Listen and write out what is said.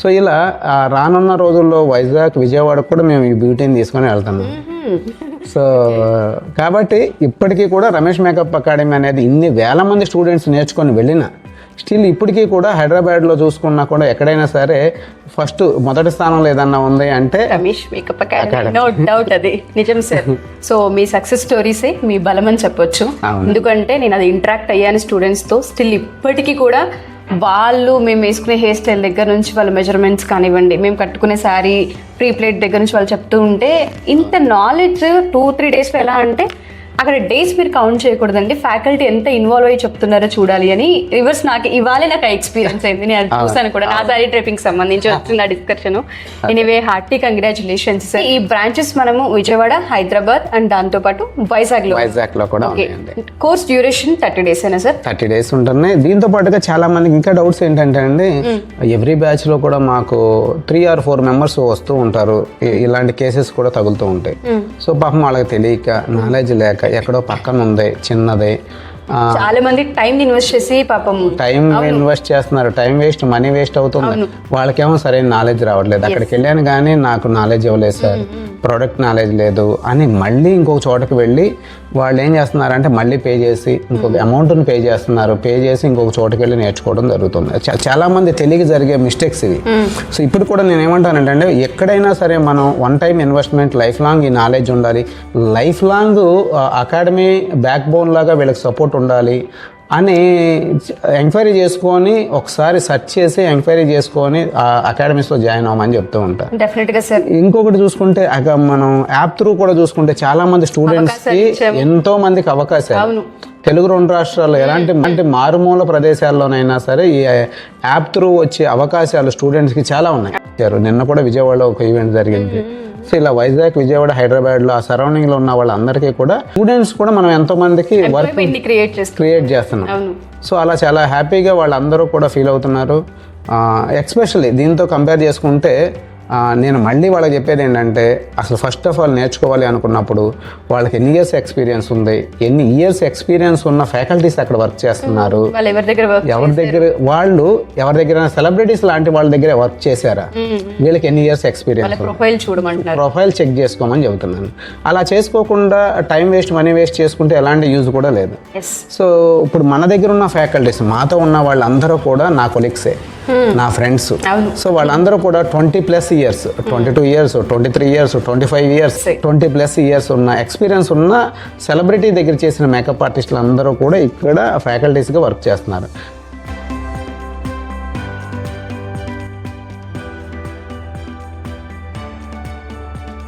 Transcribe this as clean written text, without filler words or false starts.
So ఇలా రానున్న రోజుల్లో వైజాగ్ విజయవాడ కూడా మేము ఈ బ్యూటీని తీసుకొని వెళ్తున్నాం. సో కాబట్టి ఇప్పటికీ కూడా రమేష్ మేకప్ అకాడమీ అనేది ఇన్ని వేల మంది స్టూడెంట్స్ నేర్చుకొని వెళ్ళినా స్టిల్ ఇప్పటికీ కూడా హైదరాబాద్లో చూసుకున్నా కూడా ఎక్కడైనా సరే ఫస్ట్ మొదటి స్థానంలో ఏదన్నా ఉంది అంటే Ramesh makeup academy, no doubt. అది నిజం సార్. సో మీ సక్సెస్ స్టోరీసే మీ బలం అని చెప్పొచ్చు. ఎందుకంటే నేను అది ఇంటరాక్ట్ అయ్యాను స్టూడెంట్స్తో. స్టిల్ ఇప్పటికీ కూడా వాళ్ళు మేము వేసుకునే హెయిర్ స్టైల్ దగ్గర నుంచి వాళ్ళ మెజర్మెంట్స్ కానివ్వండి, మేము కట్టుకునే శారీ ప్రీ ప్లేట్ దగ్గర నుంచి వాళ్ళు చెప్తూ ఉంటే ఇంత నాలెడ్జ్ 2-3 డేస్లో ఎలా అంటే అక్కడ డేస్ మీరు కౌంట్ చేయకూడదండి. ఫ్యాకల్టీ ఎంత ఇన్వాల్వ్ అయ్యి చెప్తున్నారో చూడాలి అని రివర్స్ నాకు ఇవాళే నాకు ఎక్స్పీరియన్స్ అయింది. నేను చూసాను కూడా నా సారీ డ్రైపింగ్ సంబంధించి వచ్చింది ఆ డిస్కషన్. Anyway hearty congratulations. ఈ బ్రాంచెస్ మనము విజయవాడ, హైదరాబాద్ అండ్ దాంతో పాటు వైజాగ్ లో కూడా కోర్స్ డ్యూరేషన్ 30 days అయినా సార్? 30 days ఉంటుంది. దీంతో పాటుగా చాలా మందికి ఇంకా డౌట్స్ ఏంటంటే అండి, ఎవ్రీ బ్యాచ్ లో కూడా మాకు 3 or 4 members వస్తూ ఉంటారు. ఇలాంటి కేసెస్ కూడా తగులుతూ ఉంటాయి. సో పాపం వాళ్ళకి తెలియక, నాలెడ్జ్ లేక, ఎక్కడో పక్కన ఉంది చిన్నది, చాలా మంది టైం ఇన్వెస్ట్ చేసి పాపం టైం ఇన్వెస్ట్ చేస్తున్నారు. టైం వేస్ట్, మనీ వేస్ట్ అవుతుంది. వాళ్ళకేమో సరైన నాలెడ్జ్ రావట్లేదు. అక్కడికి వెళ్ళాను కానీ నాకు నాలెడ్జ్ ఇవ్వలేదు సార్, ప్రోడక్ట్ నాలెడ్జ్ లేదు అని మళ్ళీ ఇంకొక చోటకి వెళ్ళి వాళ్ళు ఏం చేస్తున్నారంటే మళ్ళీ పే చేసి ఇంకొక అమౌంట్ని పే చేస్తున్నారు. పే చేసి ఇంకొక చోటకి వెళ్ళి నేర్చుకోవడం జరుగుతుంది. చాలా మంది తెలియక జరిగే మిస్టేక్స్ ఇవి. సో ఇప్పుడు కూడా నేను ఏమంటానంటే ఎక్కడైనా సరే మనం one time investment, life long ఈ నాలెడ్జ్ ఉండాలి. Life long academy back bone లాగా వీళ్ళకి సపోర్ట్ ఉండాలి అని ఎంక్వైరీ చేసుకొని ఒకసారి సెర్చ్ చేసి ఎంక్వైరీ చేసుకొని అకాడమీస్లో జాయిన్ అవ్వమని చెప్తూ ఉంటారు. డెఫినెట్గా సార్. ఇంకొకటి చూసుకుంటే మనం యాప్ త్రూ కూడా చూసుకుంటే చాలా మంది స్టూడెంట్స్కి ఎంతో మందికి అవకాశాలు తెలుగు 2 రాష్ట్రాల్లో ఎలాంటి మారుమూల ప్రదేశాల్లోనైనా సరే ఈ యాప్ త్రూ వచ్చే అవకాశాలు స్టూడెంట్స్కి చాలా ఉన్నాయి. నిన్న కూడా విజయవాడలో ఒక ఈవెంట్ జరిగింది. సో ఇలా వైజాగ్, విజయవాడ, హైదరాబాద్లో ఆ సరౌండింగ్లో ఉన్న వాళ్ళందరికీ కూడా స్టూడెంట్స్ కూడా మనం ఎంతో మందికి వర్క్ క్రియేట్ చేస్తున్నాం. సో అలా చాలా హ్యాపీగా వాళ్ళందరూ కూడా ఫీల్ అవుతున్నారు. ఎస్పెషల్లీ దీంతో కంపేర్ చేసుకుంటే నేను మళ్ళీ వాళ్ళకి చెప్పేది ఏంటంటే అసలు ఫస్ట్ ఆఫ్ ఆల్ నేర్చుకోవాలి అనుకున్నప్పుడు వాళ్ళకి ఎన్ని ఇయర్స్ ఎక్స్పీరియన్స్ ఉంది, ఎన్ని ఇయర్స్ ఎక్స్పీరియన్స్ ఉన్న ఫ్యాకల్టీస్ అక్కడ వర్క్ చేస్తున్నారు, ఎవరి దగ్గర సెలబ్రిటీస్ లాంటి వాళ్ళ దగ్గర వర్క్ చేశారా, వీళ్ళకి ఎన్ని ఇయర్స్ ఎక్స్పీరియన్స్, ప్రొఫైల్ చెక్ చేసుకోమని చెబుతున్నాను. అలా చేసుకోకుండా టైం వేస్ట్, మనీ వేస్ట్ చేసుకుంటే ఎలాంటి యూజ్ కూడా లేదు. సో ఇప్పుడు మన దగ్గర ఉన్న ఫ్యాకల్టీస్, మాతో ఉన్న వాళ్ళందరూ కూడా నా కొలీగ్సే, నా ఫ్రెండ్స్. సో వాళ్ళందరూ కూడా 20+ years, 22 years, 23 years, 25 years, 20+ years ఉన్న ఎక్స్పీరియన్స్ ఉన్న సెలబ్రిటీ దగ్గర చేసిన మేకప్ ఆర్టిస్టులు అందరూ కూడా ఇక్కడ ఫ్యాకల్టీస్గా వర్క్ చేస్తున్నారు.